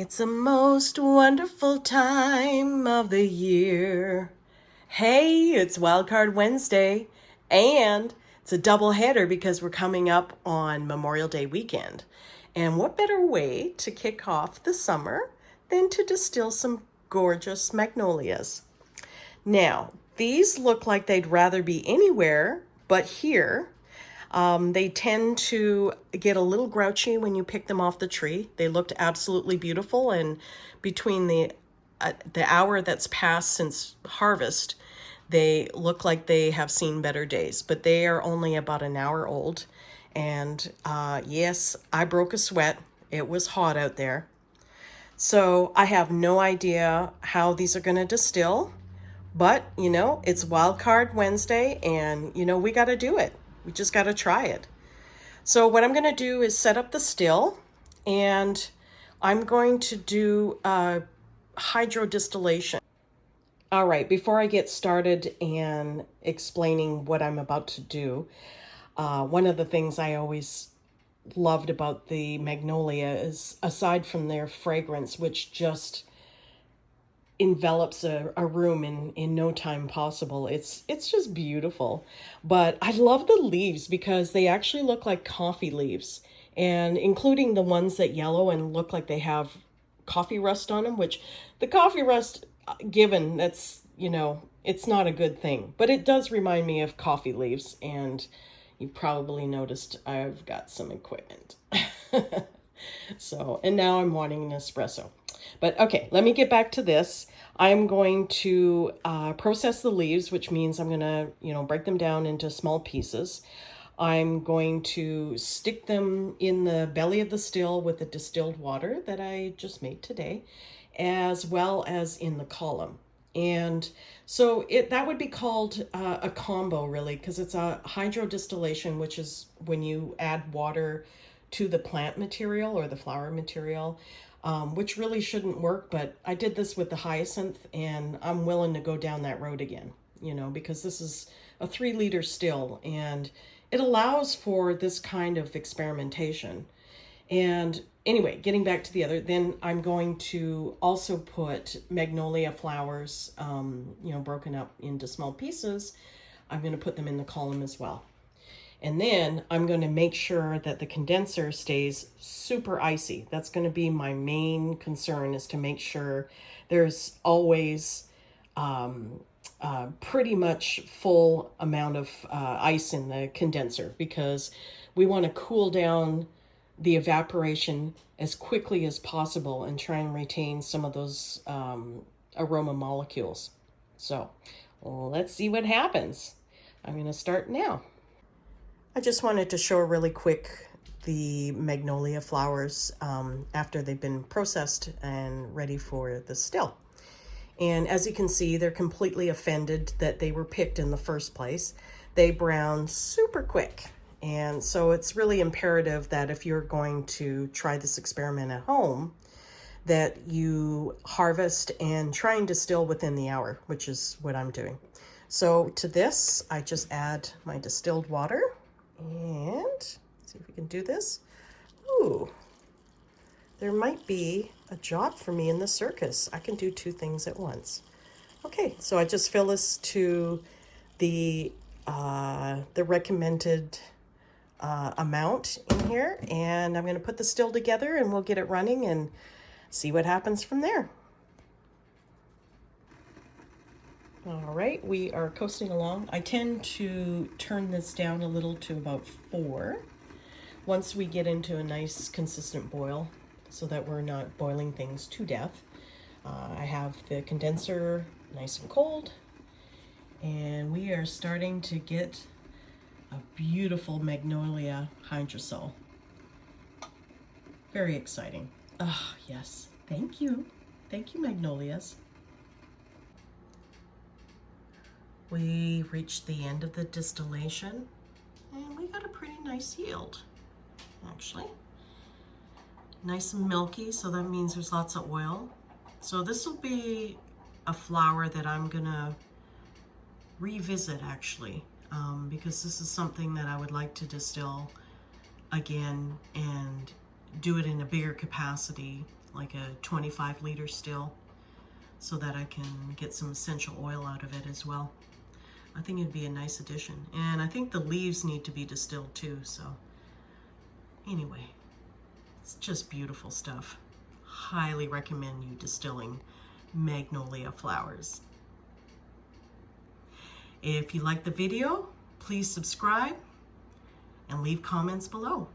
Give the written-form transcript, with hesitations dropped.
It's a most wonderful time of the year. Hey, it's Wildcard Wednesday, and it's a double header because we're coming up on Memorial Day weekend. And what better way to kick off the summer than to distill some gorgeous magnolias? Now, these look like they'd rather be anywhere but here. They tend to get a little grouchy when you pick them off the tree. They looked absolutely beautiful, and between the hour that's passed since harvest, they look like they have seen better days. But they are only about an hour old, and yes, I broke a sweat. It was hot out there. So I have no idea how these are going to distill, but it's Wildcard Wednesday, and we got to do it. We just got to try it. So what I'm going to do is set up the still, and I'm going to do hydro distillation. All right, before I get started and explaining what I'm about to do, one of the things I always loved about the Magnolia is, aside from their fragrance, which just envelops a room in no time possible. It's just beautiful. But I love the leaves because they actually look like coffee leaves, and including the ones that yellow and look like they have coffee rust on them, which the coffee rust, given that's, it's not a good thing, but it does remind me of coffee leaves, and you probably noticed I've got some equipment. So, and now I'm wanting an espresso. But okay, let me get back to this. I'm going to process the leaves, which means I'm going to, break them down into small pieces. I'm going to stick them in the belly of the still with the distilled water that I just made today, as well as in the column. And so that would be called a combo, really, because it's a hydro distillation, which is when you add water to the plant material or the flower material, which really shouldn't work. But I did this with the hyacinth, and I'm willing to go down that road again, because this is a 3-liter still, and it allows for this kind of experimentation. And anyway, getting back to the other, then I'm going to also put magnolia flowers, broken up into small pieces. I'm going to put them in the column as well. And then I'm going to make sure that the condenser stays super icy. That's going to be my main concern, is to make sure there's always pretty much full amount of ice in the condenser, because we want to cool down the evaporation as quickly as possible and try and retain some of those aroma molecules. So let's see what happens. I'm going to start now. I just wanted to show really quick the magnolia flowers after they've been processed and ready for the still. And as you can see, they're completely offended that they were picked in the first place. They brown super quick. And so it's really imperative that if you're going to try this experiment at home, that you harvest and try and distill within the hour, which is what I'm doing. So to this, I just add my distilled water. And see if we can do this. Ooh, there might be a job for me in the circus. I can do 2 things at once. Okay, so I just fill this to the recommended amount in here, and I'm going to put the still together, and we'll get it running and see what happens from there. All right, we are coasting along. I tend to turn this down a little to about 4 once we get into a nice consistent boil, so that we're not boiling things to death. I have the condenser nice and cold, and we are starting to get a beautiful magnolia hydrosol. Very exciting. Ah, yes. Thank you. Thank you, magnolias. We reached the end of the distillation, and we got a pretty nice yield, actually. Nice and milky, so that means there's lots of oil. So this will be a flower that I'm gonna revisit, actually, because this is something that I would like to distill again and do it in a bigger capacity like a 25-liter still, so that I can get some essential oil out of it as well. I think it'd be a nice addition. And I think the leaves need to be distilled too, so anyway, it's just beautiful stuff. Highly recommend you distilling magnolia flowers. If you like the video, please subscribe and leave comments below.